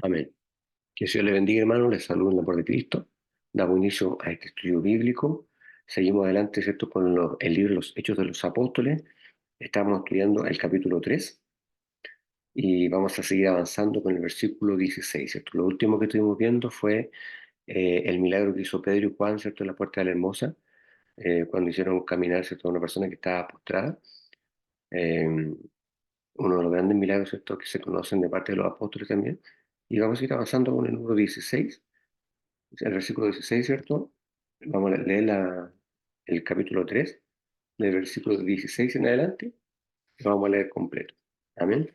Amén. Que el Señor le bendiga, hermano. Les saludo en el amor de Cristo. Damos inicio a este estudio bíblico. Seguimos adelante, ¿cierto?, con el libro de los Hechos de los Apóstoles. Estamos estudiando el capítulo 3 y vamos a seguir avanzando con el versículo 16, ¿cierto? Lo último que estuvimos viendo fue el milagro que hizo Pedro y Juan, ¿cierto?, en la puerta de la Hermosa, cuando hicieron caminar, ¿cierto?, a una persona que estaba postrada. Eh, Uno de los grandes milagros, ¿cierto?, que se conocen de parte de los apóstoles también. Y vamos a ir avanzando con el número 16. El versículo 16, ¿cierto? Vamos a leer el capítulo 3, del versículo 16 en adelante, y vamos a leer completo. Amén.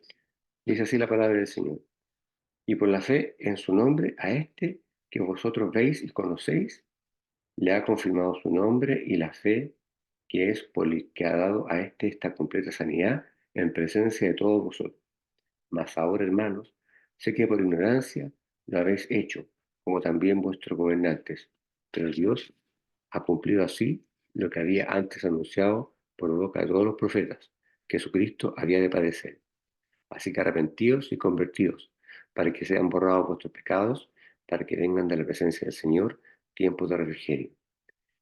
Dice así la palabra del Señor. Y por la fe en su nombre, a este que vosotros veis y conocéis, le ha confirmado su nombre y la fe que es por el que ha dado a este esta completa sanidad en presencia de todos vosotros. Mas ahora, hermanos, sé que por ignorancia lo habéis hecho, como también vuestros gobernantes, pero Dios ha cumplido así lo que había antes anunciado por boca de todos los profetas, que Jesucristo había de padecer. Así que arrepentíos y convertidos, para que sean borrados vuestros pecados, para que vengan de la presencia del Señor tiempos de refrigerio.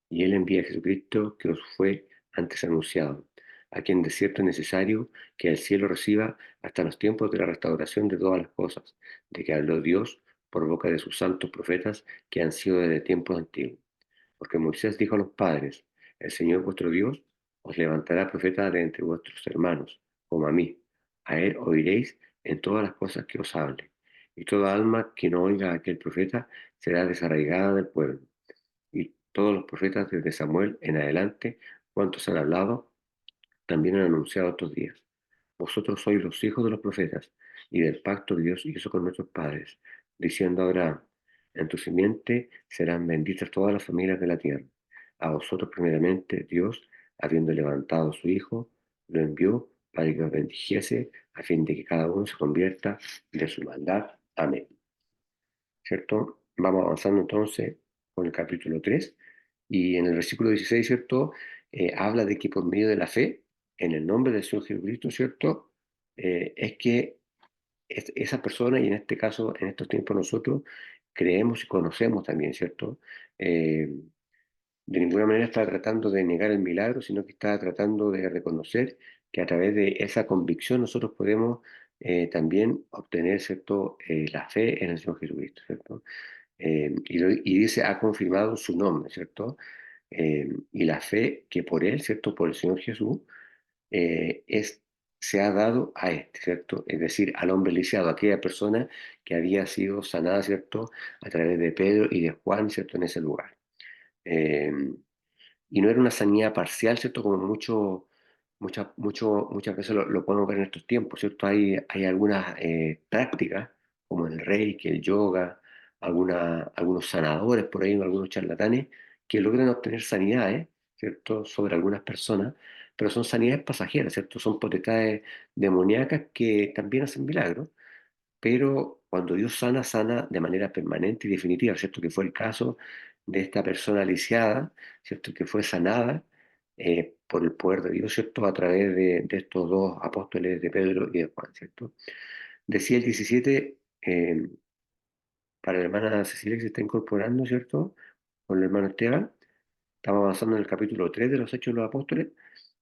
Y Él envía a Jesucristo que os fue antes anunciado, a quien de cierto es necesario que el cielo reciba hasta los tiempos de la restauración de todas las cosas, de que habló Dios por boca de sus santos profetas que han sido desde tiempos antiguos. Porque Moisés dijo a los padres, el Señor vuestro Dios os levantará profeta de entre vuestros hermanos, como a mí. A él oiréis en todas las cosas que os hable. Y toda alma que no oiga a aquel profeta será desarraigada del pueblo. Y todos los profetas desde Samuel en adelante, cuantos han hablado, también han anunciado estos días. Vosotros sois los hijos de los profetas y del pacto que Dios hizo con nuestros padres, diciendo a Abraham, en tu simiente serán benditas todas las familias de la tierra. A vosotros primeramente Dios, habiendo levantado a su Hijo, lo envió para que os bendijese, a fin de que cada uno se convierta de su maldad. Amén. ¿Cierto? Vamos avanzando entonces con el capítulo 3 y en el versículo 16, ¿cierto? Habla de que por medio de la fe, en el nombre del Señor Jesucristo, ¿cierto? Es que esa persona, y en este caso, en estos tiempos nosotros, creemos y conocemos también, ¿cierto? Eh, de ninguna manera está tratando de negar el milagro, sino que está tratando de reconocer que a través de esa convicción nosotros podemos también obtener, ¿cierto? La fe en el Señor Jesucristo, ¿cierto? Y dice, ha confirmado su nombre, ¿cierto? Y la fe que por él, ¿cierto? Por el Señor Jesús, es, se ha dado a este, ¿cierto? Es decir, al hombre lisiado, a aquella persona que había sido sanada, ¿cierto? A través de Pedro y de Juan, ¿cierto? En ese lugar. Eh, y no era una sanidad parcial, ¿cierto? Como muchas veces lo podemos ver en estos tiempos, ¿cierto? Hay algunas prácticas, como el reiki, el yoga, algunos sanadores por ahí, algunos charlatanes, que logran obtener sanidades, ¿cierto? Sobre algunas personas, pero son sanidades pasajeras, ¿cierto? Son potestades demoníacas que también hacen milagros, pero cuando Dios sana, sana de manera permanente y definitiva, ¿cierto? Que fue el caso de esta persona lisiada, ¿cierto? Que fue sanada por el poder de Dios, ¿cierto? A través de estos dos apóstoles, de Pedro y de Juan, ¿cierto? Decía el 17, para la hermana Cecilia que se está incorporando, ¿cierto? Con el hermano Esteban, estamos avanzando en el capítulo 3 de los Hechos de los Apóstoles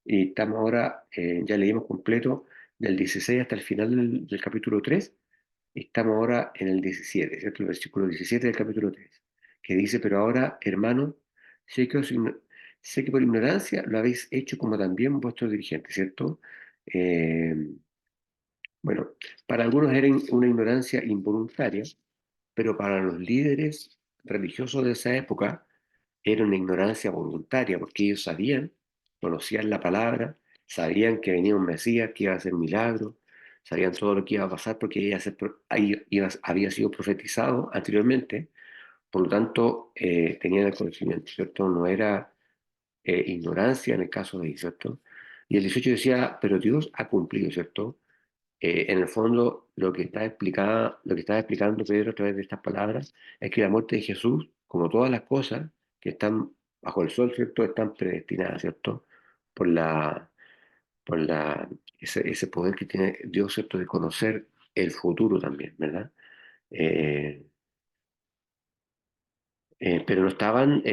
y estamos ahora, ya leímos completo del 16 hasta el final del capítulo 3. Estamos ahora en el 17, ¿cierto? El versículo 17 del capítulo 3, que dice, pero ahora, hermanos, sé que, sé que por ignorancia lo habéis hecho como también vuestros dirigentes, ¿cierto? Eh, bueno, para algunos era una ignorancia involuntaria, pero para los líderes religiosos de esa época era una ignorancia voluntaria, porque ellos sabían, conocían la palabra, sabían que venía un Mesías, que iba a hacer milagros, sabían todo lo que iba a pasar porque había sido profetizado anteriormente, por lo tanto tenían el conocimiento, ¿cierto? No era ignorancia en el caso de ellos, ¿cierto? Y el 18 decía, pero Dios ha cumplido, ¿cierto? En el fondo, lo que está explicando Pedro a través de estas palabras es que la muerte de Jesús, como todas las cosas que están bajo el sol, ¿cierto?, están predestinadas, ¿cierto? Por la, ese poder que tiene Dios, ¿cierto?, de conocer el futuro también, ¿verdad? Eh, pero no estaban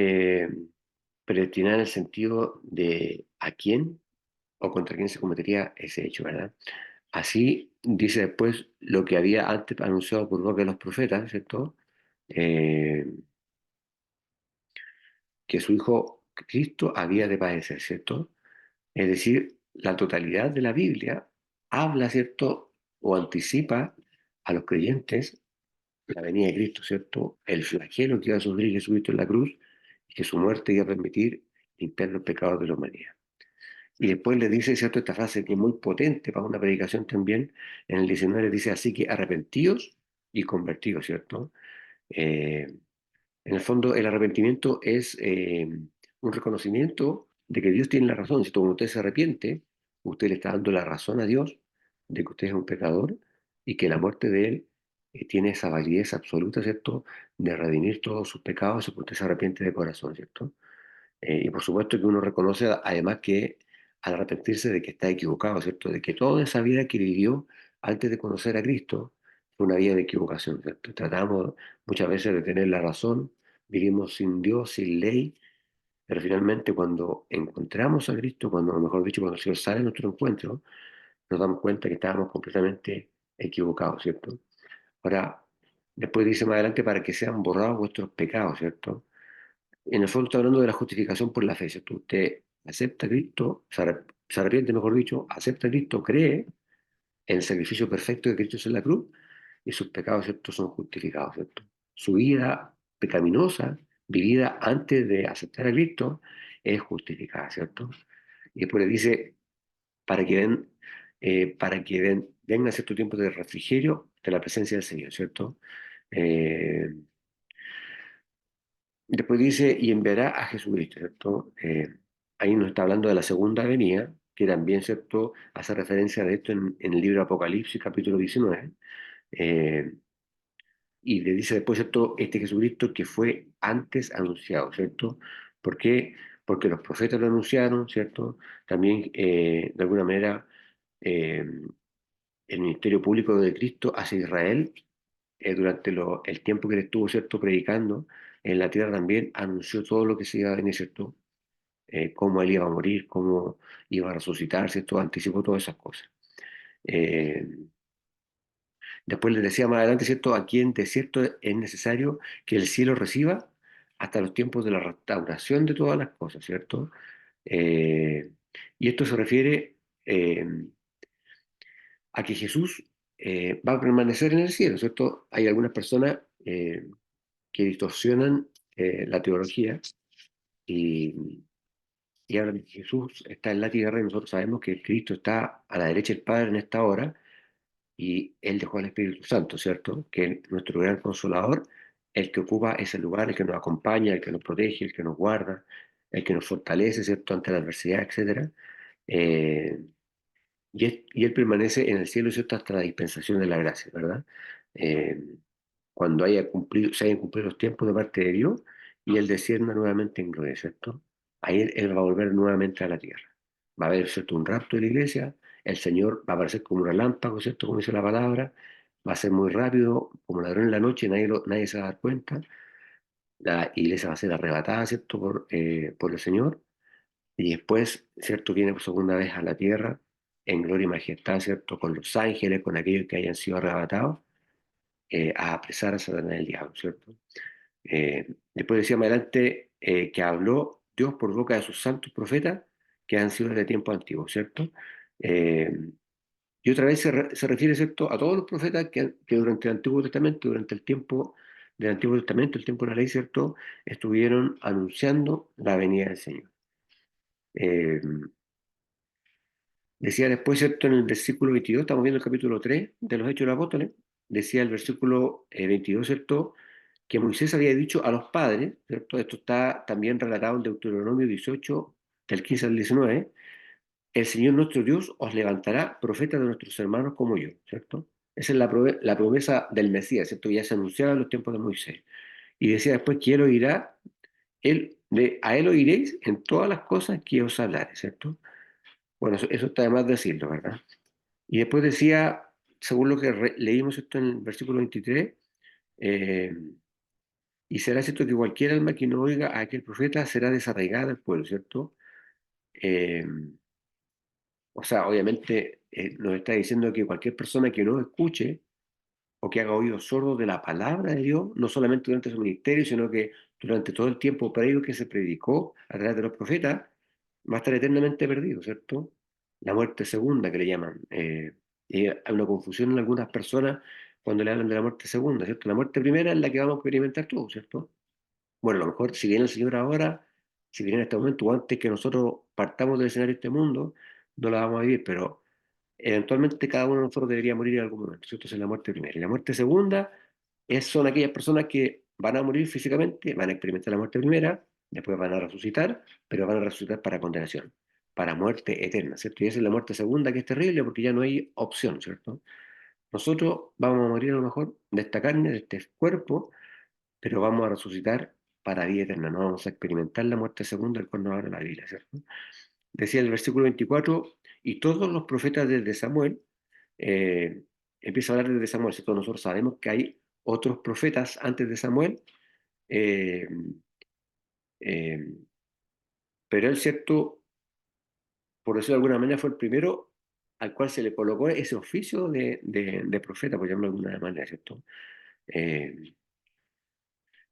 predestinadas en el sentido de a quién o contra quién se cometería ese hecho, ¿verdad? Así dice después lo que había antes anunciado por boca de los profetas, ¿cierto? Eh, que su Hijo Cristo había de padecer, ¿cierto? Es decir, la totalidad de la Biblia habla, ¿cierto? O anticipa a los creyentes la venida de Cristo, ¿cierto? El flagelo que iba a sufrir Jesucristo en la cruz y que su muerte iba a permitir limpiar los pecados de la humanidad. Y después le dice, ¿cierto? Esta frase que es muy potente para una predicación también, en el 19 le dice, así que arrepentíos y convertidos, ¿cierto? Eh, en el fondo, el arrepentimiento es un reconocimiento de que Dios tiene la razón. Si todo usted se arrepiente, usted le está dando la razón a Dios de que usted es un pecador y que la muerte de Él tiene esa validez absoluta, ¿cierto?, de redimir todos sus pecados si usted se arrepiente de corazón, ¿cierto? Y por supuesto que uno reconoce además que al arrepentirse de que está equivocado, ¿cierto? De que toda esa vida que vivió antes de conocer a Cristo fue una vida de equivocación, ¿cierto? Tratamos muchas veces de tener la razón, vivimos sin Dios, sin ley, pero finalmente cuando encontramos a Cristo, cuando, mejor dicho, cuando el Señor sale a nuestro encuentro, nos damos cuenta que estábamos completamente equivocados, ¿cierto? Ahora, después dice más adelante, para que sean borrados vuestros pecados, ¿cierto? En el fondo está hablando de la justificación por la fe, ¿cierto? Usted acepta a Cristo, se arrepiente, mejor dicho, acepta a Cristo, cree en el sacrificio perfecto de Cristo en la cruz y sus pecados, ¿cierto?, son justificados, ¿cierto? Su vida pecaminosa, vivida antes de aceptar a Cristo, es justificada, ¿cierto? Y después le dice, para que ven, venga cierto tiempo de refrigerio de la presencia del Señor, ¿cierto? Eh, Después dice, y enviará a Jesucristo, ¿cierto? Ahí nos está hablando de la segunda venida, que también, ¿cierto?, hace referencia de esto en el libro de Apocalipsis, capítulo 19. eh, y le dice después, ¿cierto?, este Jesucristo que fue antes anunciado, ¿cierto? ¿Por qué? Porque los profetas lo anunciaron, ¿cierto? También, de alguna manera, eh, el ministerio público de Cristo hacia Israel durante el tiempo que él estuvo, ¿cierto?, predicando en la tierra también, anunció todo lo que se iba a venir, ¿cierto? Cómo él iba a morir, cómo iba a resucitar, ¿cierto? Anticipó todas esas cosas. Eh, Después les decía más adelante, ¿cierto? Aquí en desierto es necesario que el cielo reciba hasta los tiempos de la restauración de todas las cosas, ¿cierto? Eh, y esto se refiere eh, a que Jesús va a permanecer en el cielo, ¿cierto? Hay algunas personas que distorsionan la teología y, y hablan de que Jesús está en la tierra y nosotros sabemos que Cristo está a la derecha del Padre en esta hora y Él dejó al Espíritu Santo, ¿cierto? Que es nuestro gran consolador, el que ocupa ese lugar, el que nos acompaña, el que nos protege, el que nos guarda, el que nos fortalece, ¿cierto?, ante la adversidad, etcétera. Eh, y él permanece en el cielo, ¿cierto?, hasta la dispensación de la gracia, ¿verdad? Eh, Cuando se hayan cumplido los tiempos de parte de Dios y Él descienda nuevamente en gloria, ¿cierto? Ahí él va a volver nuevamente a la tierra. Va a haber, ¿cierto?, un rapto de la iglesia, el Señor va a aparecer como un relámpago, ¿cierto?, como dice la palabra, va a ser muy rápido, como ladrón en la noche, nadie se va a dar cuenta, la iglesia va a ser arrebatada, ¿cierto?, por el Señor, y después, ¿cierto?, viene por segunda vez a la tierra en gloria y majestad, ¿cierto?, con los ángeles, con aquellos que hayan sido arrebatados, a apresar a Satanás el diablo, ¿cierto? Después decía más adelante que habló Dios por boca de sus santos profetas que han sido desde tiempos antiguos, ¿cierto? Eh, y otra vez se refiere, ¿cierto?, a todos los profetas que durante el Antiguo Testamento, durante el tiempo del Antiguo Testamento, el tiempo de la ley, ¿cierto?, estuvieron anunciando la venida del Señor. Eh, Decía después, ¿cierto?, en el versículo 22, estamos viendo el capítulo 3 de los Hechos de los Apóstoles, decía el versículo 22, ¿cierto?, que Moisés había dicho a los padres, ¿cierto? Esto está también relatado en Deuteronomio 18, del 15 al 19, el Señor nuestro Dios os levantará profetas de nuestros hermanos como yo, ¿cierto? Esa es la promesa del Mesías, ¿cierto? Ya se anunciaba en los tiempos de Moisés. Y decía después que Él oirá, a Él oiréis en todas las cosas que os hablaré, ¿cierto? Bueno, eso está de más decirlo, ¿verdad? Y después decía, según lo que leímos esto en el versículo 23, Eh, y será cierto que cualquier alma que no oiga a aquel profeta será desarraigada del pueblo, ¿cierto? Eh, o sea, obviamente nos está diciendo que cualquier persona que no escuche o que haga oídos sordos de la palabra de Dios, no solamente durante su ministerio, sino que durante todo el tiempo previo que se predicó a través de los profetas, va a estar eternamente perdido, ¿cierto? La muerte segunda que le llaman. Y hay una confusión en algunas personas cuando le hablan de la muerte segunda, ¿cierto? La muerte primera es la que vamos a experimentar todos, ¿cierto? Bueno, a lo mejor si viene el Señor ahora, si viene en este momento o antes que nosotros partamos del escenario de este mundo, no la vamos a vivir, pero eventualmente cada uno de nosotros debería morir en algún momento, ¿cierto? Esa es la muerte primera. Y la muerte segunda son aquellas personas que van a morir físicamente, van a experimentar la muerte primera, después van a resucitar, pero van a resucitar para condenación, para muerte eterna, ¿cierto? Y esa es la muerte segunda que es terrible porque ya no hay opción, ¿cierto? Nosotros vamos a morir a lo mejor de esta carne, de este cuerpo, pero vamos a resucitar para vida eterna, no vamos a experimentar la muerte segunda, el cual nos habla la Biblia, ¿cierto? Decía el versículo 24, y todos los profetas desde Samuel, eh, empieza a hablar desde Samuel, ¿cierto? Nosotros sabemos que hay otros profetas antes de Samuel, eh, eh, pero él, ¿cierto? Por decirlo de alguna manera, fue el primero al cual se le colocó ese oficio de profeta, por llamarlo de alguna manera, ¿cierto? Eh,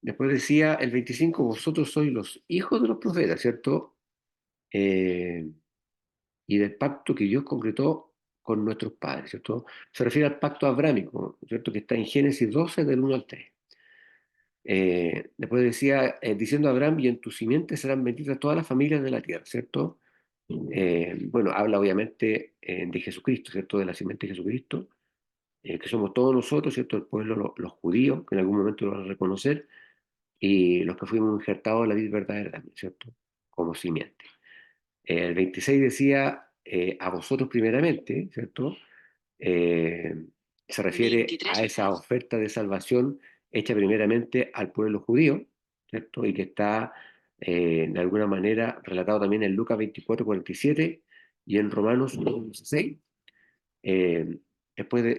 Después decía el 25, vosotros sois los hijos de los profetas, ¿cierto? Eh, y del pacto que Dios concretó con nuestros padres, ¿cierto? Se refiere al pacto abrámico, ¿cierto? Que está en Génesis 12, del 1 al 3. Después decía, diciendo a Abraham, y en tu simiente serán benditas todas las familias de la tierra, ¿cierto? Bueno, habla obviamente de Jesucristo, ¿cierto? De la simiente de Jesucristo, que somos todos nosotros, ¿cierto? El pueblo, los judíos, que en algún momento lo van a reconocer, y los que fuimos injertados en la vida verdadera también, ¿cierto? Como simiente. El 26 decía, a vosotros primeramente, ¿cierto? Eh, Se refiere 23 a esa oferta de salvación hecha primeramente al pueblo judío, ¿cierto? Y que está de alguna manera relatado también en Lucas 24:47 y en Romanos 1:16. Eh,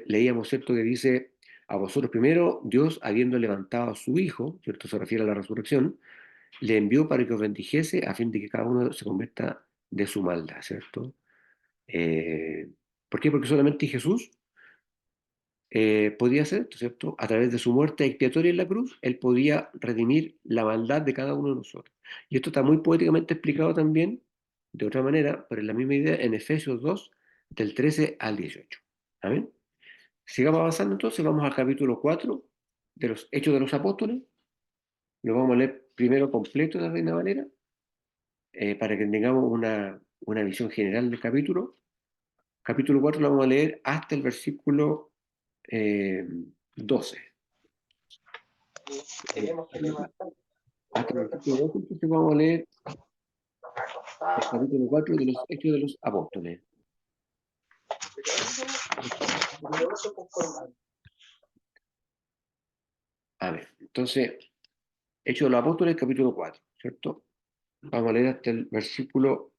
Leíamos, ¿cierto? Que dice, a vosotros primero, Dios, habiendo levantado a su Hijo, ¿cierto? Se refiere a la resurrección, le envió para que os bendijese a fin de que cada uno se convierta de su maldad, ¿cierto? Eh, ¿Por qué? Porque solamente Jesús podía hacer esto, ¿cierto? A través de su muerte expiatoria en la cruz, él podía redimir la maldad de cada uno de nosotros. Y esto está muy poéticamente explicado también, de otra manera, pero en la misma idea, en Efesios 2, del 13 al 18. ¿Amén? Sigamos avanzando entonces, vamos al capítulo 4 de los Hechos de los Apóstoles. Lo vamos a leer primero completo de la Reina Valera, para que tengamos una visión general del capítulo. Capítulo 4 lo vamos a leer hasta el versículo 12. Eh, Hasta el versículo 12, entonces vamos a leer el capítulo 4 de los Hechos de los Apóstoles. A ver, entonces, Hechos de los Apóstoles, capítulo 4, ¿cierto? Vamos a leer hasta el versículo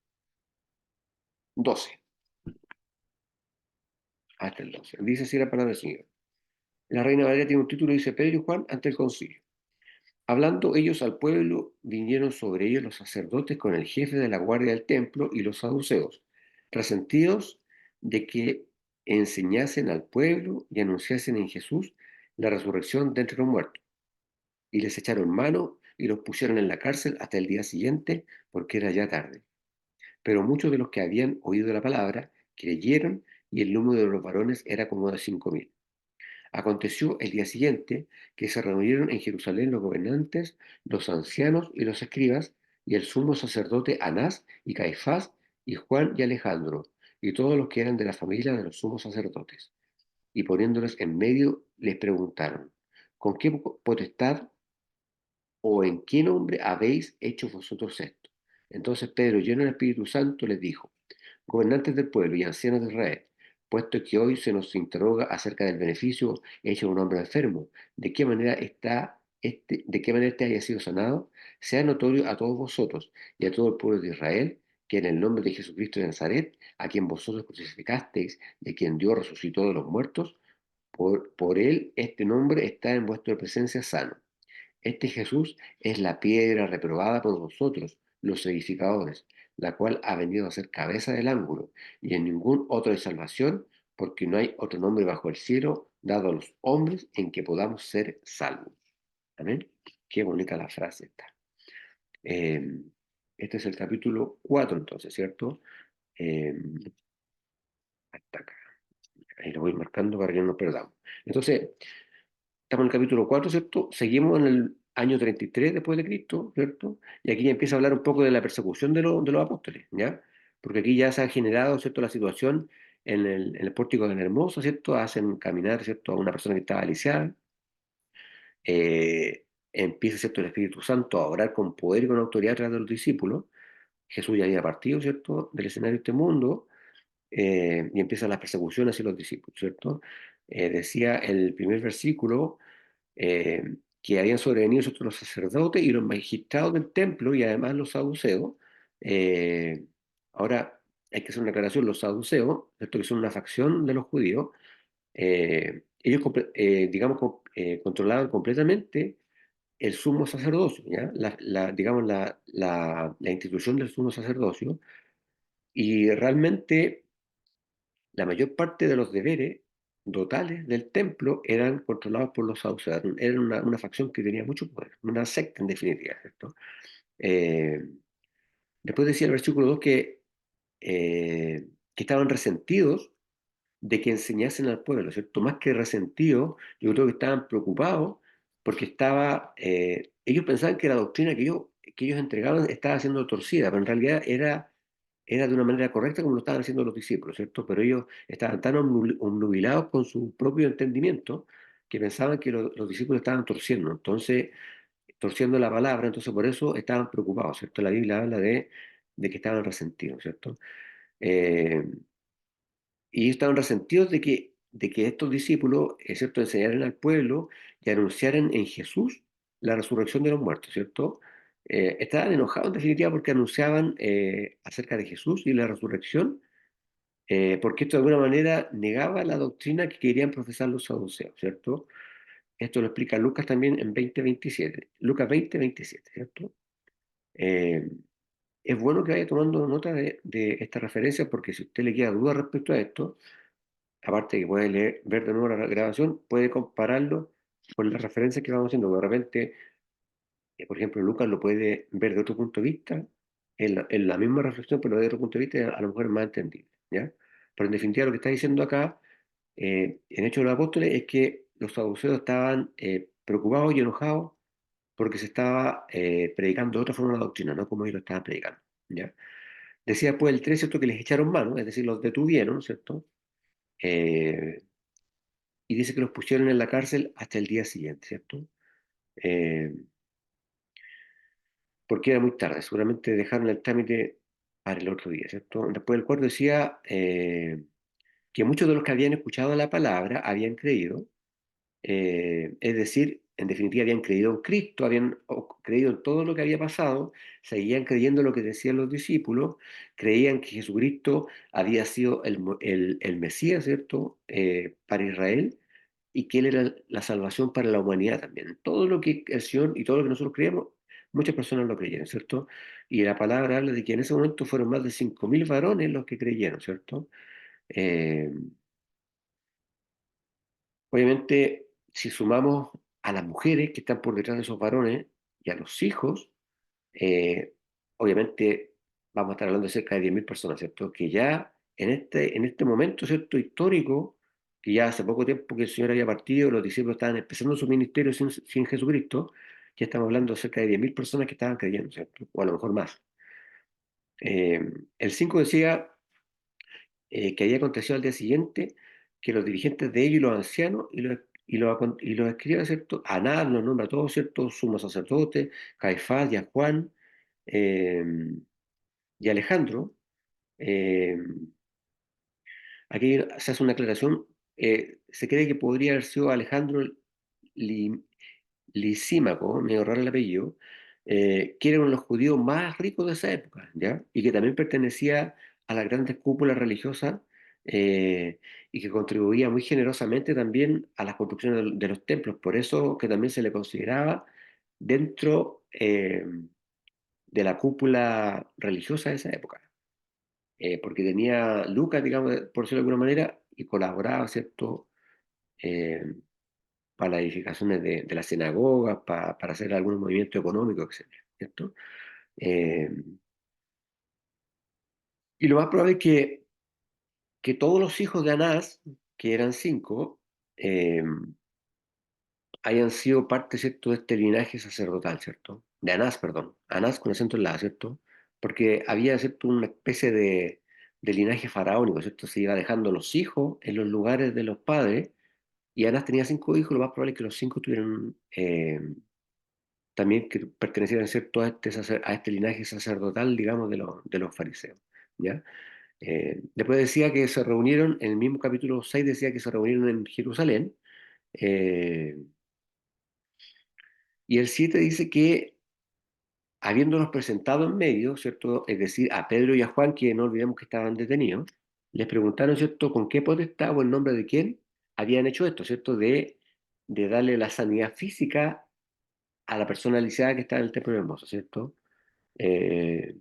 12. Hasta el 12. Dice así la palabra del Señor. La Reina Valeria tiene un título, dice Pedro y Juan ante el concilio. Hablando ellos al pueblo, vinieron sobre ellos los sacerdotes con el jefe de la guardia del templo y los saduceos, resentidos de que enseñasen al pueblo y anunciasen en Jesús la resurrección de entre los muertos. Y les echaron mano y los pusieron en la cárcel hasta el día siguiente, porque era ya tarde. Pero muchos de los que habían oído la palabra creyeron, y el número de los varones era como de 5.000. Aconteció el día siguiente que se reunieron en Jerusalén los gobernantes, los ancianos y los escribas, y el sumo sacerdote Anás y Caifás, y Juan y Alejandro, y todos los que eran de la familia de los sumos sacerdotes. Y poniéndolos en medio, les preguntaron, ¿con qué potestad o en qué nombre habéis hecho vosotros esto? Entonces Pedro, lleno del Espíritu Santo, les dijo, gobernantes del pueblo y ancianos de Israel, puesto que hoy se nos interroga acerca del beneficio hecho a un hombre enfermo, de qué manera este haya sido sanado, sea notorio a todos vosotros y a todo el pueblo de Israel, que en el nombre de Jesucristo de Nazaret, a quien vosotros crucificasteis y a quien Dios resucitó de los muertos, por él este nombre está en vuestra presencia sano. Este Jesús es la piedra reprobada por vosotros, los edificadores, la cual ha venido a ser cabeza del ángulo, y en ningún otro hay salvación, porque no hay otro nombre bajo el cielo dado a los hombres en que podamos ser salvos. Amén. Qué bonita la frase esta. Eh, este es el capítulo 4 entonces, ¿cierto? Eh, hasta acá. Ahí lo voy marcando para que no nos perdamos. Entonces, estamos en el capítulo 4, ¿cierto? Seguimos en el año 33 después de Cristo, ¿cierto? Y aquí ya empieza a hablar un poco de la persecución de los apóstoles, ¿ya? Porque aquí ya se ha generado, ¿cierto?, la situación en el pórtico de la Hermosa, ¿cierto? Hacen caminar, ¿cierto?, a una persona que estaba lisiada. Empieza, ¿cierto?, el Espíritu Santo a orar con poder y con autoridad a través de los discípulos. Jesús ya había partido, ¿cierto?, del escenario de este mundo, y empiezan las persecuciones hacia los discípulos, ¿cierto? Decía el primer versículo, que habían sobrevenido nosotros los sacerdotes y los magistrados del templo y además los saduceos. Eh, Ahora hay que hacer una aclaración: los saduceos, ¿cierto?, que son una facción de los judíos, ellos, digamos, controlaban completamente el sumo sacerdocio, ¿ya? Digamos, la institución del sumo sacerdocio, y realmente la mayor parte de los deberes totales del templo eran controlados por los saduceos. Eran una facción que tenía mucho poder, una secta en definitiva, ¿cierto? Eh, Después decía el versículo 2 que estaban resentidos de que enseñasen al pueblo, ¿cierto? Más que resentidos, yo creo que estaban preocupados porque ellos pensaban que la doctrina que ellos entregaban estaba siendo torcida, pero en realidad era de una manera correcta como lo estaban haciendo los discípulos, ¿cierto? Pero ellos estaban tan obnubilados con su propio entendimiento que pensaban que los discípulos estaban torciendo la palabra, entonces por eso estaban preocupados, ¿cierto? La Biblia habla de que estaban resentidos, ¿cierto? Eh, y ellos estaban resentidos de que estos discípulos, ¿cierto?, enseñaran al pueblo y anunciaran en Jesús la resurrección de los muertos, ¿cierto? Estaban enojados en definitiva porque anunciaban acerca de Jesús y la resurrección, porque esto de alguna manera negaba la doctrina que querían profesar los saduceos, ¿cierto? Esto lo explica Lucas también en 20:27, Lucas 20:27, ¿cierto? Eh, es bueno que vaya tomando nota de esta referencia, porque si usted le queda duda respecto a esto, aparte de que puede ver de nuevo la grabación, puede compararlo con las referencias que vamos haciendo. De repente, por ejemplo, Lucas lo puede ver de otro punto de vista, en la misma reflexión, pero de otro punto de vista a lo mejor es más entendible, ¿ya? Pero en definitiva lo que está diciendo acá, en Hechos de los Apóstoles, es que los saduceos estaban preocupados y enojados porque se estaba predicando de otra forma la doctrina, no como ellos lo estaban predicando, ¿ya? Decía pues el 3, ¿cierto?, que les echaron mano, es decir, los detuvieron, ¿cierto? Eh, y dice que los pusieron en la cárcel hasta el día siguiente, ¿cierto? Eh, Porque era muy tarde, seguramente dejaron el trámite para el otro día, ¿cierto? Después el cuarto decía que muchos de los que habían escuchado la palabra habían creído, es decir, en definitiva habían creído en Cristo, habían creído en todo lo que había pasado, seguían creyendo lo que decían los discípulos, creían que Jesucristo había sido el Mesías, ¿cierto?, para Israel, y que Él era la salvación para la humanidad también. Todo lo que el Señor y todo lo que nosotros creemos, muchas personas lo creyeron, ¿cierto? Y la palabra habla de que en ese momento fueron más de 5.000 varones los que creyeron, ¿cierto? Eh, Obviamente, si sumamos a las mujeres que están por detrás de esos varones y a los hijos, eh, obviamente vamos a estar hablando de cerca de 10.000 personas, ¿cierto? Que ya en este momento, ¿cierto?, histórico, que ya hace poco tiempo que el Señor había partido, los discípulos estaban empezando su ministerio sin Jesucristo, ya estamos hablando de cerca de 10.000 personas que estaban creyendo, ¿cierto? O a lo mejor más. Eh, el 5 decía que había acontecido al día siguiente que los dirigentes de ellos y los ancianos y los escribas, ¿cierto? A Anás los nombra a todos, ¿cierto? Sumo sacerdote, Caifás y a Juan, eh, y Alejandro. eh, Aquí se hace una aclaración. Se cree que podría haber sido Alejandro Li- Lisímaco, medio raro el apellido, que era uno de los judíos más ricos de esa época, ¿ya? Y que también pertenecía a las grandes cúpulas religiosas, eh, y que contribuía muy generosamente también a la construcción de los templos. Por eso que también se le consideraba dentro de la cúpula religiosa de esa época, porque tenía lucas, digamos, por decirlo de alguna manera, y colaboraba, ¿cierto? Eh, para las edificaciones de las sinagogas, para hacer algún movimiento económico, etcétera, ¿cierto? Eh, y lo más probable es que todos los hijos de Anás, que eran cinco, eh, hayan sido parte, ¿cierto?, de este linaje sacerdotal, ¿cierto? De Anás, perdón. Anás con acento en la, ¿cierto? Porque había, ¿cierto?, una especie de linaje faraónico, ¿cierto? Se iba dejando los hijos en los lugares de los padres, y Anás tenía cinco hijos, lo más probable es que los cinco tuvieran también que pertenecieran, ¿cierto?, a este linaje sacerdotal, digamos, de los fariseos, ¿ya? Después decía que se reunieron, en el mismo capítulo 6 decía que se reunieron en Jerusalén, eh, y el 7 dice que habiéndolos presentado en medio, ¿cierto? Es decir, a Pedro y a Juan, que no olvidemos que estaban detenidos, les preguntaron, ¿cierto?, con qué potestad o en nombre de quién habían hecho esto, ¿cierto? De darle la sanidad física a la persona lisiada que estaba en el templo de Hermoso, ¿cierto? Eh,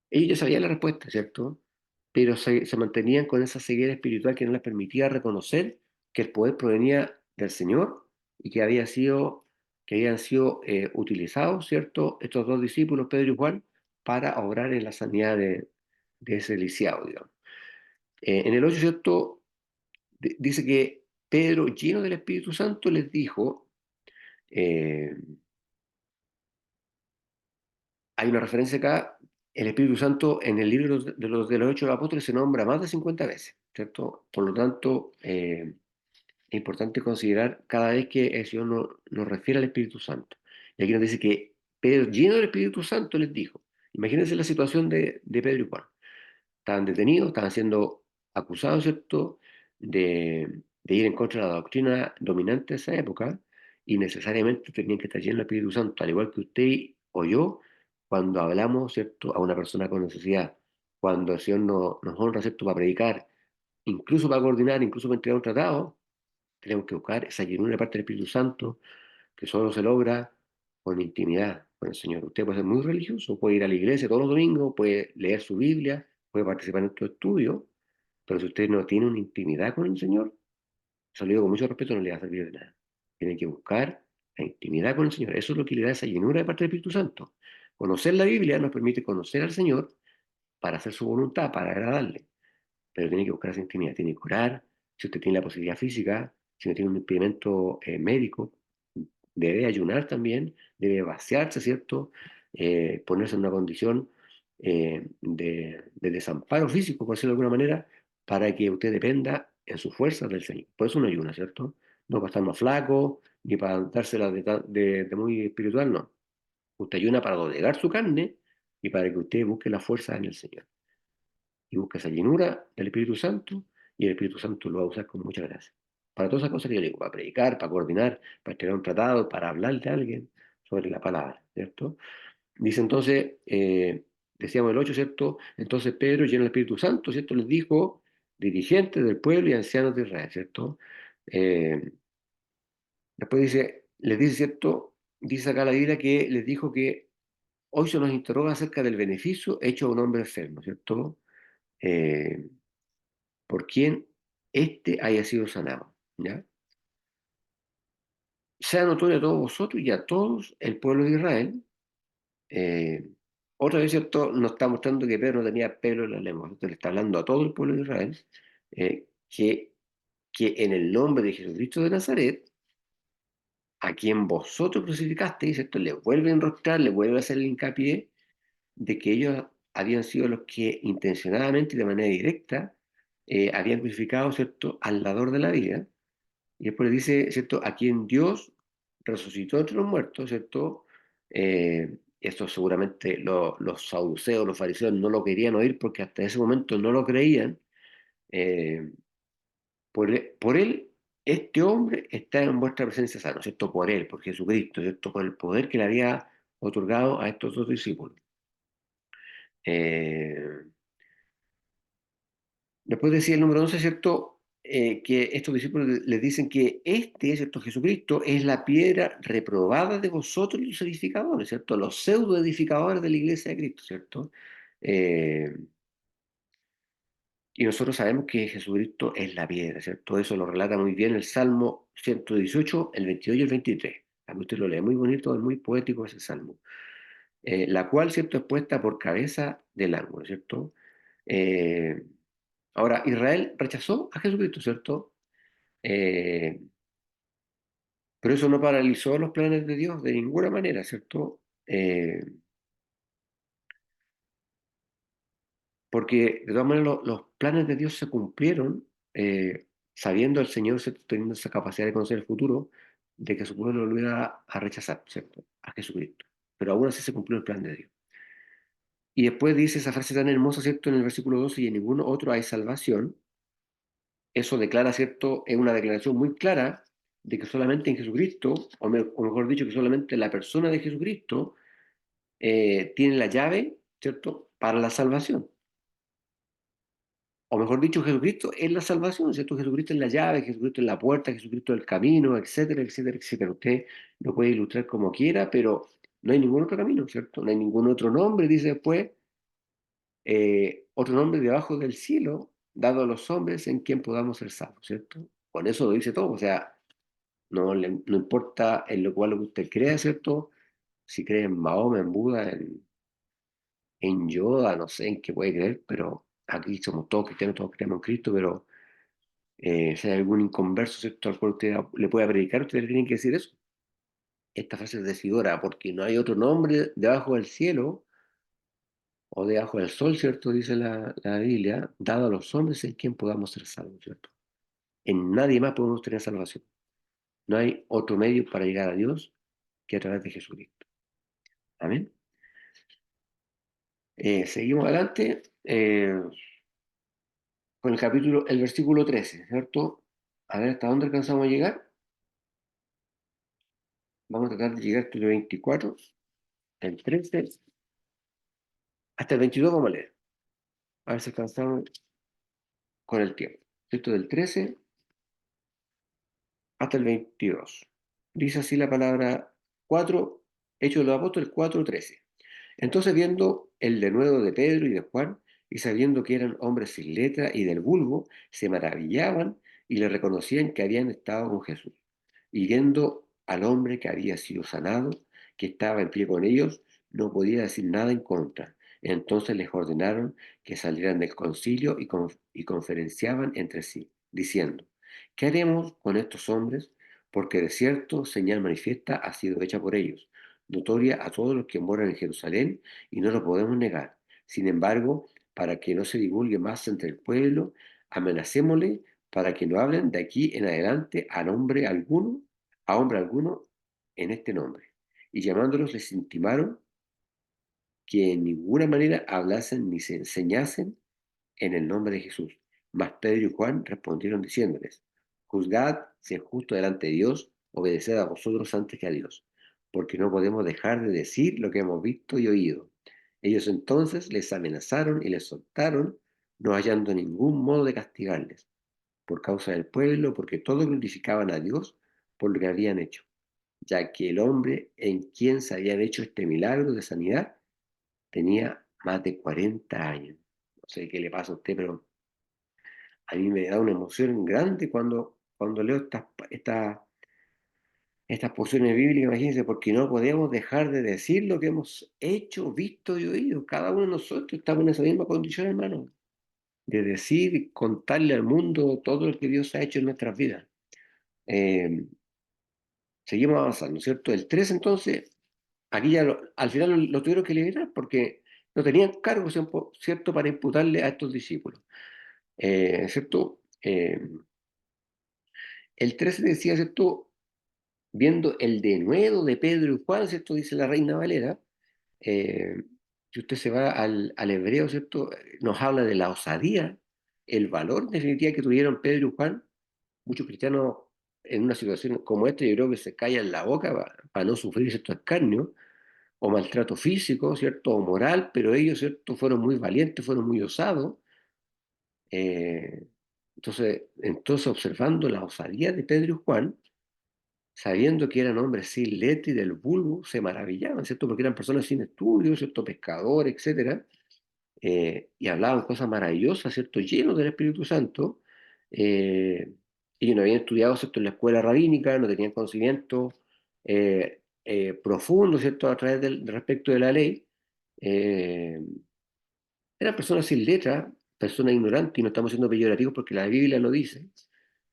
Ellos ya sabían la respuesta, ¿cierto? Pero se mantenían con esa ceguera espiritual que no les permitía reconocer que el poder provenía del Señor y que habían sido utilizados, ¿cierto? Estos dos discípulos, Pedro y Juan, para obrar en la sanidad de ese lisiado, digamos. En el 8, ¿cierto? Dice que Pedro, lleno del Espíritu Santo, les dijo, eh, hay una referencia acá, el Espíritu Santo en el libro de los Hechos de los Apóstoles se nombra más de 50 veces, ¿cierto? Por lo tanto, es importante considerar cada vez que el Señor nos refiere al Espíritu Santo. Y aquí nos dice que Pedro, lleno del Espíritu Santo, les dijo, imagínense la situación de Pedro y Juan. Estaban detenidos, estaban siendo acusados, ¿cierto?, de ir en contra de la doctrina dominante de esa época y necesariamente tenían que estar llenos del Espíritu Santo, al igual que usted o yo, cuando hablamos, ¿cierto?, a una persona con necesidad, cuando el Señor nos honra, ¿cierto?, para predicar, incluso para coordinar, incluso para entregar un tratado, tenemos que buscar esa llenura de parte del Espíritu Santo que solo se logra con intimidad con el Señor. Usted puede ser muy religioso, puede ir a la iglesia todos los domingos, puede leer su Biblia, puede participar en tu estudio, pero si usted no tiene una intimidad con el Señor, eso lo digo con mucho respeto, no le va a servir de nada. Tiene que buscar la intimidad con el Señor. Eso es lo que le da esa llenura de parte del Espíritu Santo. Conocer la Biblia nos permite conocer al Señor para hacer su voluntad, para agradarle, pero tiene que buscar esa intimidad, tiene que orar, si usted tiene la posibilidad física, si no tiene un impedimento médico, debe ayunar también, debe vaciarse, ¿cierto? Ponerse en una condición de desamparo físico, por decirlo de alguna manera, para que usted dependa en sus fuerzas del Señor. Por eso uno ayuna, ¿cierto? No para estar más flaco, ni para dársela de muy espiritual, no. Usted ayuna para doblegar su carne y para que usted busque la fuerza en el Señor y busca esa llenura del Espíritu Santo y el Espíritu Santo lo va a usar con mucha gracia. Para todas esas cosas que yo le digo, para predicar, para coordinar, para entregar un tratado, para hablarle a alguien sobre la palabra, ¿cierto? Dice entonces, decíamos el 8, ¿cierto? Entonces Pedro, lleno del Espíritu Santo, ¿cierto? Les dijo, dirigentes del pueblo y ancianos de Israel, ¿cierto? Eh, Después dice, les dice, ¿cierto? Dice acá la Biblia que les dijo que hoy se nos interroga acerca del beneficio hecho a un hombre enfermo, ¿cierto? Eh, por quien éste haya sido sanado, ¿ya? Sea notorio a todos vosotros y a todos el pueblo de Israel. eh, Otra vez, ¿cierto? Nos está mostrando que Pedro no tenía pelo en la lengua, ¿cierto? Le está hablando a todo el pueblo de Israel, eh, que, que en el nombre de Jesucristo de Nazaret, a quien vosotros crucificasteis, ¿cierto? Le vuelve a enrostrar, le vuelve a hacer el hincapié de que ellos habían sido los que intencionadamente y de manera directa habían crucificado, ¿cierto?, al dador de la vida. Y después le dice, ¿cierto?, a quien Dios resucitó entre los muertos, ¿cierto? Esto seguramente los saduceos, los fariseos no lo querían oír porque hasta ese momento no lo creían. Eh, por él, este hombre está en vuestra presencia sano, ¿cierto? Por él, por Jesucristo, ¿cierto? Por el poder que le había otorgado a estos dos discípulos. Eh, Después decía el número 11, ¿cierto? que estos discípulos les dicen que este, ¿cierto? Jesucristo, es la piedra reprobada de vosotros los edificadores, ¿cierto? Los pseudo edificadores de la iglesia de Cristo, ¿cierto? Eh, y nosotros sabemos que Jesucristo es la piedra, ¿cierto? Eso lo relata muy bien el Salmo 118, el 22 y el 23. A mí usted lo lee muy bonito, es muy poético ese salmo. La cual, ¿cierto?, es puesta por cabeza del ángulo, ¿cierto? Eh, Ahora, Israel rechazó a Jesucristo, ¿cierto? Eh, pero eso no paralizó los planes de Dios de ninguna manera, ¿cierto? Porque de todas maneras los planes de Dios se cumplieron, sabiendo el Señor, ¿cierto?, teniendo esa capacidad de conocer el futuro, de que su pueblo lo iba a rechazar, ¿cierto? A Jesucristo. Pero aún así se cumplió el plan de Dios. Y después dice esa frase tan hermosa, ¿cierto?, en el versículo 12: y en ninguno otro hay salvación. Eso declara, ¿cierto?, es una declaración muy clara de que solamente en Jesucristo, o mejor dicho, que solamente la persona de Jesucristo tiene la llave, ¿cierto?, para la salvación. O mejor dicho, Jesucristo es la salvación, ¿cierto? Jesucristo es la llave, Jesucristo es la puerta, Jesucristo es el camino, etcétera, etcétera, etcétera. Usted lo puede ilustrar como quiera, pero no hay ningún otro camino, ¿cierto? No hay ningún otro nombre, dice después, otro nombre debajo del cielo, dado a los hombres en quien podamos ser salvos, ¿cierto? Con eso lo dice todo, o sea, no importa en lo cual usted crea, ¿cierto? Si cree en Mahoma, en Buda, en Yoda, no sé en qué puede creer, pero aquí somos todos cristianos, todos creemos en Cristo, pero si hay algún inconverso, ¿cierto?, al cual usted le pueda predicar, usted le tiene que decir eso. Esta frase es decidora, porque no hay otro nombre debajo del cielo o debajo del sol, ¿cierto?, dice la Biblia, dado a los hombres en quien podamos ser salvos, ¿cierto? En nadie más podemos tener salvación. No hay otro medio para llegar a Dios que a través de Jesucristo. Amén. Seguimos adelante con el versículo 13, ¿cierto? A ver hasta dónde alcanzamos a llegar. Vamos a tratar de llegar hasta el 24, el 13, hasta el 22 vamos a leer. A ver si alcanzamos con el tiempo. ¿Cierto? Del 13 hasta el 22. Dice así la palabra 4, Hechos de los Apóstoles 4:13. Entonces, viendo el denuedo de Pedro y de Juan, y sabiendo que eran hombres sin letra y del vulgo, se maravillaban y le reconocían que habían estado con Jesús. Y viendo al hombre que había sido sanado, que estaba en pie con ellos, no podía decir nada en contra. Entonces les ordenaron que salieran del concilio y conferenciaban entre sí, diciendo: ¿qué haremos con estos hombres? Porque de cierto señal manifiesta ha sido hecha por ellos, notoria a todos los que moran en Jerusalén, y no lo podemos negar. Sin embargo, para que no se divulgue más entre el pueblo, amenacémosle para que no hablen de aquí en adelante a hombre alguno en este nombre. Y llamándolos les intimaron que en ninguna manera hablasen ni se enseñasen en el nombre de Jesús. Mas Pedro y Juan respondieron diciéndoles: juzgad si es justo delante de Dios obedecer a vosotros antes que a Dios, porque no podemos dejar de decir lo que hemos visto y oído. Ellos entonces les amenazaron y les soltaron, no hallando ningún modo de castigarles, por causa del pueblo, porque todos glorificaban a Dios por lo que habían hecho, ya que el hombre en quien se habían hecho este milagro de sanidad tenía más de 40 años. No sé qué le pasa a usted, pero a mí me da una emoción grande cuando leo estas porciones bíblicas, imagínense, porque no podemos dejar de decir lo que hemos hecho, visto y oído. Cada uno de nosotros estamos en esa misma condición, hermano, de decir y contarle al mundo todo lo que Dios ha hecho en nuestras vidas. Eh, Seguimos avanzando, ¿cierto? El 3 entonces, aquí ya al final lo tuvieron que liberar porque no tenían cargo, ¿cierto?, para imputarle a estos discípulos. ¿Cierto? El 13 decía, ¿cierto? Viendo el denuedo de Pedro y Juan, ¿cierto? Dice la Reina Valera. eh, si usted se va al hebreo, ¿cierto? Nos habla de la osadía, el valor en definitiva que tuvieron Pedro y Juan. Muchos cristianos en una situación como esta, yo creo que se callan la boca para no sufrir cierto escarnio o maltrato físico, ¿cierto? O moral, pero ellos, ¿cierto?, fueron muy valientes, fueron muy osados. eh, Entonces observando la osadía de Pedro y Juan, sabiendo que eran hombres sin letra y del vulgo, se maravillaban, ¿cierto? Porque eran personas sin estudios, ¿cierto? Pescadores, etcétera, y hablaban cosas maravillosas, ¿cierto? Llenos del Espíritu Santo. Eh, Ellos no habían estudiado, ¿cierto? En la escuela rabínica, no tenían conocimiento profundo, ¿cierto? A través respecto de la ley. Eh, Eran personas sin letra, personas ignorantes, y no estamos siendo peyorativos porque la Biblia lo dice,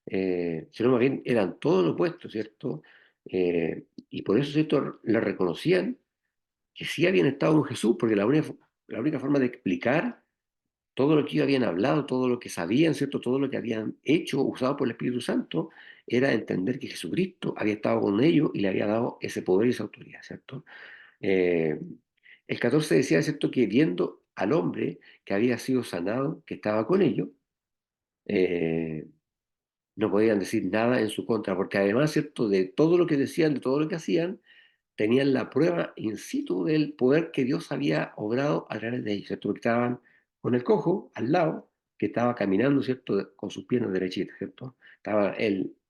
sino más bien eran todo lo opuesto, ¿cierto? Y por eso, ¿cierto? Le reconocían que sí habían estado con Jesús, porque la única forma de explicar todo lo que ellos habían hablado, todo lo que sabían, ¿cierto? Todo lo que habían hecho, usado por el Espíritu Santo, era entender que Jesucristo había estado con ellos y le había dado ese poder y esa autoridad, ¿cierto? Eh, el 14 decía, ¿cierto?, que viendo al hombre que había sido sanado, que estaba con ellos, eh, no podían decir nada en su contra, porque además, ¿cierto?, de todo lo que decían, de todo lo que hacían, tenían la prueba in situ del poder que Dios había obrado a través de ellos, ¿cierto? Porque estaban con el cojo al lado, que estaba caminando, ¿cierto?, con sus piernas derechitas, ¿cierto? Estaba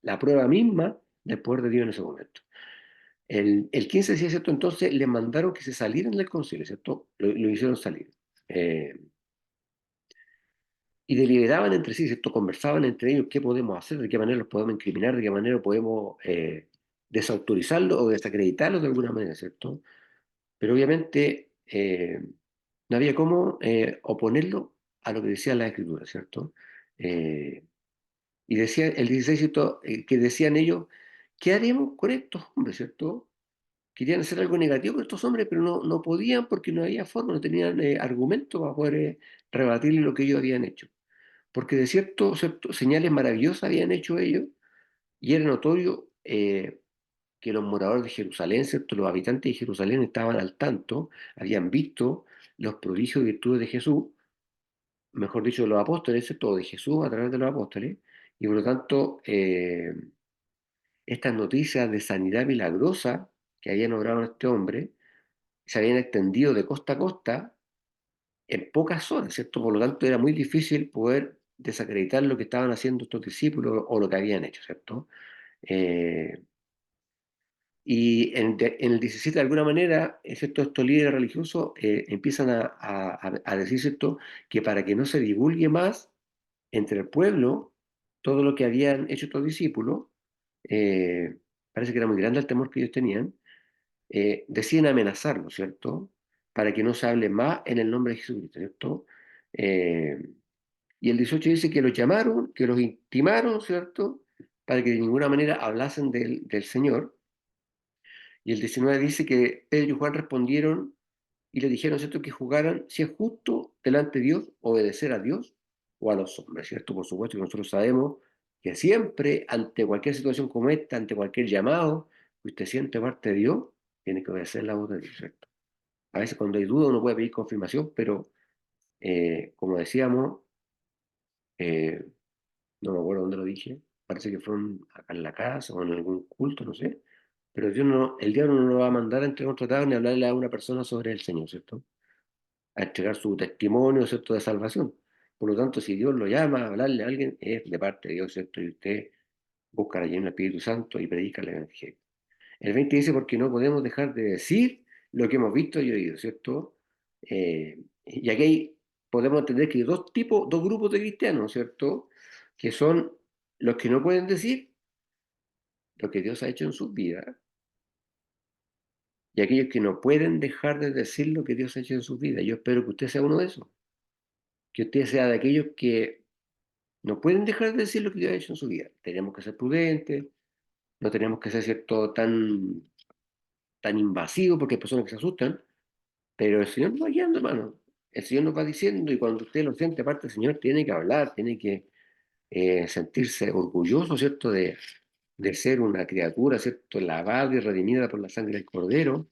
la prueba misma del poder de Dios en ese momento. El 15 decía, ¿cierto? Entonces le mandaron que se salieran del concilio, ¿cierto? Lo hicieron salir. Eh, y deliberaban entre sí, ¿cierto? Conversaban entre ellos qué podemos hacer, de qué manera los podemos incriminar, de qué manera podemos desautorizarlos o desacreditarlos de alguna manera, ¿cierto? Pero obviamente no había cómo oponerlo a lo que decía la Escritura, ¿cierto? Eh, y decía el 16, ¿cierto? Que decían ellos, ¿qué haremos con estos hombres, ¿cierto? Querían hacer algo negativo con estos hombres, pero no podían porque no había forma, no tenían argumento para poder rebatirle lo que ellos habían hecho. Porque de cierto, señales maravillosas habían hecho ellos y era notorio que los moradores de Jerusalén, ¿cierto? Los habitantes de Jerusalén estaban al tanto, habían visto los prodigios y virtudes de Jesús, mejor dicho, de los apóstoles, ¿cierto? De Jesús a través de los apóstoles, y por lo tanto, estas noticias de sanidad milagrosa que habían obrado en este hombre se habían extendido de costa a costa en pocas horas, ¿cierto? Por lo tanto, era muy difícil poder desacreditar lo que estaban haciendo estos discípulos o lo que habían hecho, ¿cierto? Eh, y en el 17, de alguna manera, ¿cierto? Estos líderes religiosos empiezan a decir, ¿cierto?, que para que no se divulgue más entre el pueblo todo lo que habían hecho estos discípulos, eh, parece que era muy grande el temor que ellos tenían, deciden amenazarlo, ¿cierto? Para que no se hable más en el nombre de Jesucristo, ¿cierto? Eh, y el 18 dice que los llamaron, que los intimaron, ¿cierto? Para que de ninguna manera hablasen del Señor. Y el 19 dice que Pedro y Juan respondieron y le dijeron, ¿cierto?, que jugaran si es justo delante de Dios obedecer a Dios o a los hombres, ¿cierto? Por supuesto que nosotros sabemos que siempre, ante cualquier situación como esta, ante cualquier llamado que usted siente parte de Dios, tiene que obedecer la voz de Dios, ¿cierto? A veces cuando hay duda uno puede pedir confirmación, pero como decíamos, eh, no me acuerdo dónde lo dije, parece que fue acá en la casa o en algún culto, no sé, pero Dios no, el diablo no lo va a mandar a entregar un tratado ni a hablarle a una persona sobre el Señor, ¿cierto? A entregar su testimonio, ¿cierto?, de salvación. Por lo tanto, si Dios lo llama a hablarle a alguien, es de parte de Dios, ¿cierto? Y usted busca allí en el Espíritu Santo y predica el Evangelio. El 20 dice, porque no podemos dejar de decir lo que hemos visto y oído, ¿cierto? Y aquí podemos entender que hay dos tipos, dos grupos de cristianos, ¿cierto? Que son los que no pueden decir lo que Dios ha hecho en sus vidas y aquellos que no pueden dejar de decir lo que Dios ha hecho en sus vidas. Yo espero que usted sea uno de esos, que usted sea de aquellos que no pueden dejar de decir lo que Dios ha hecho en su vida. Tenemos que ser prudentes, no tenemos que ser, ¿cierto?, tan invasivos porque hay personas que se asustan. Pero el Señor nos va guiando, hermano. El Señor nos va diciendo y cuando usted lo siente, aparte el Señor tiene que hablar, tiene que sentirse orgulloso, ¿cierto?, de ser una criatura, ¿cierto?, lavada y redimida por la sangre del Cordero,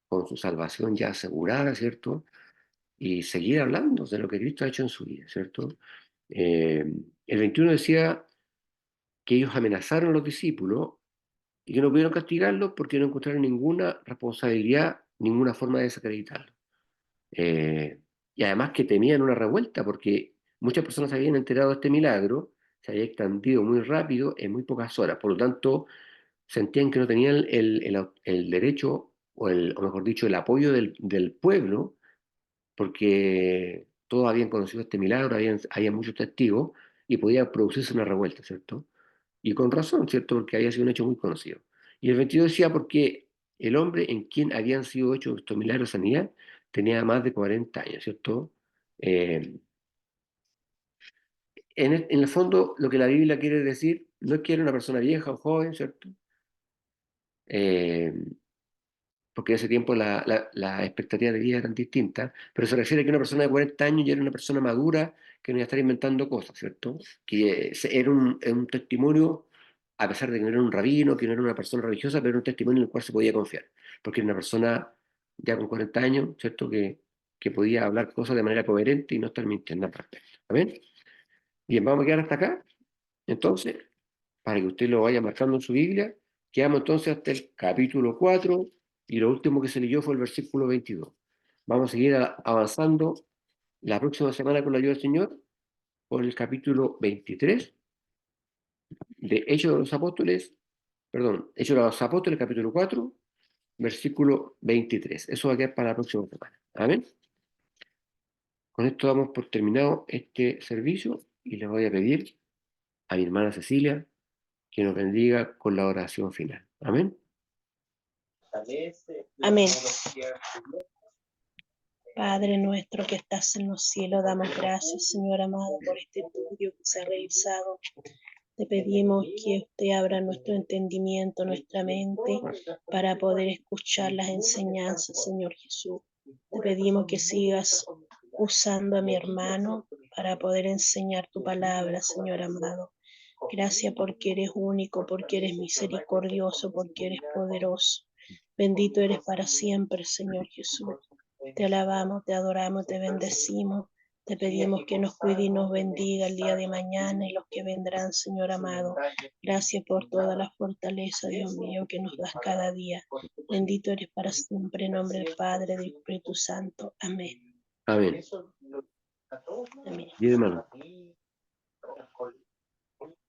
con su salvación ya asegurada, ¿cierto? Y seguir hablando de lo que Cristo ha hecho en su vida, ¿cierto? Eh, el 21 decía que ellos amenazaron a los discípulos y que no pudieron castigarlos porque no encontraron ninguna responsabilidad, ninguna forma de desacreditarlos. Eh, y además que temían una revuelta, porque muchas personas se habían enterado de este milagro, se había extendido muy rápido en muy pocas horas. Por lo tanto, sentían que no tenían el derecho, o mejor dicho, el apoyo del pueblo, porque todos habían conocido este milagro, había muchos testigos, y podía producirse una revuelta, ¿cierto? Y con razón, ¿cierto? Porque había sido un hecho muy conocido. Y el 22 decía porque el hombre en quien habían sido hechos estos milagros de sanidad tenía más de 40 años, ¿cierto? Eh, en el fondo, lo que la Biblia quiere decir no es que era una persona vieja o joven, ¿cierto? Eh, porque en ese tiempo la expectativa de vida eran distintas, pero se refiere a que una persona de 40 años ya era una persona madura que no iba a estar inventando cosas, ¿cierto? Que era un testimonio, a pesar de que no era un rabino, que no era una persona religiosa, pero era un testimonio en el cual se podía confiar, porque era una persona ya con 40 años, ¿cierto? Que podía hablar cosas de manera coherente y no estar mintiendo al respecto. ¿Está bien? Bien, vamos a quedar hasta acá. Entonces, para que usted lo vaya marcando en su Biblia, quedamos entonces hasta el capítulo 4 y lo último que se leyó fue el versículo 22. Vamos a seguir avanzando la próxima semana con la ayuda del Señor por el capítulo 23 de Hechos de los Apóstoles, perdón, Hechos de los Apóstoles, capítulo 4, versículo 23. Eso va a quedar para la próxima semana. Amén. Con esto damos por terminado este servicio y le voy a pedir a mi hermana Cecilia que nos bendiga con la oración final. Amén. Amén. Padre nuestro que estás en los cielos, damos gracias, Señor amado, por este estudio que se ha realizado. Te pedimos que usted abra nuestro entendimiento, nuestra mente, para poder escuchar las enseñanzas, Señor Jesús. Te pedimos que sigas usando a mi hermano para poder enseñar tu palabra, Señor amado. Gracias porque eres único, porque eres misericordioso, porque eres poderoso. Bendito eres para siempre, Señor Jesús. Te alabamos, te adoramos, te bendecimos. Te pedimos que nos cuide y nos bendiga el día de mañana y los que vendrán, Señor amado. Gracias por toda la fortaleza, Dios mío, que nos das cada día. Bendito eres para siempre, en nombre del Padre, del Espíritu Santo. Amén. Amén. Amén. Y hermano.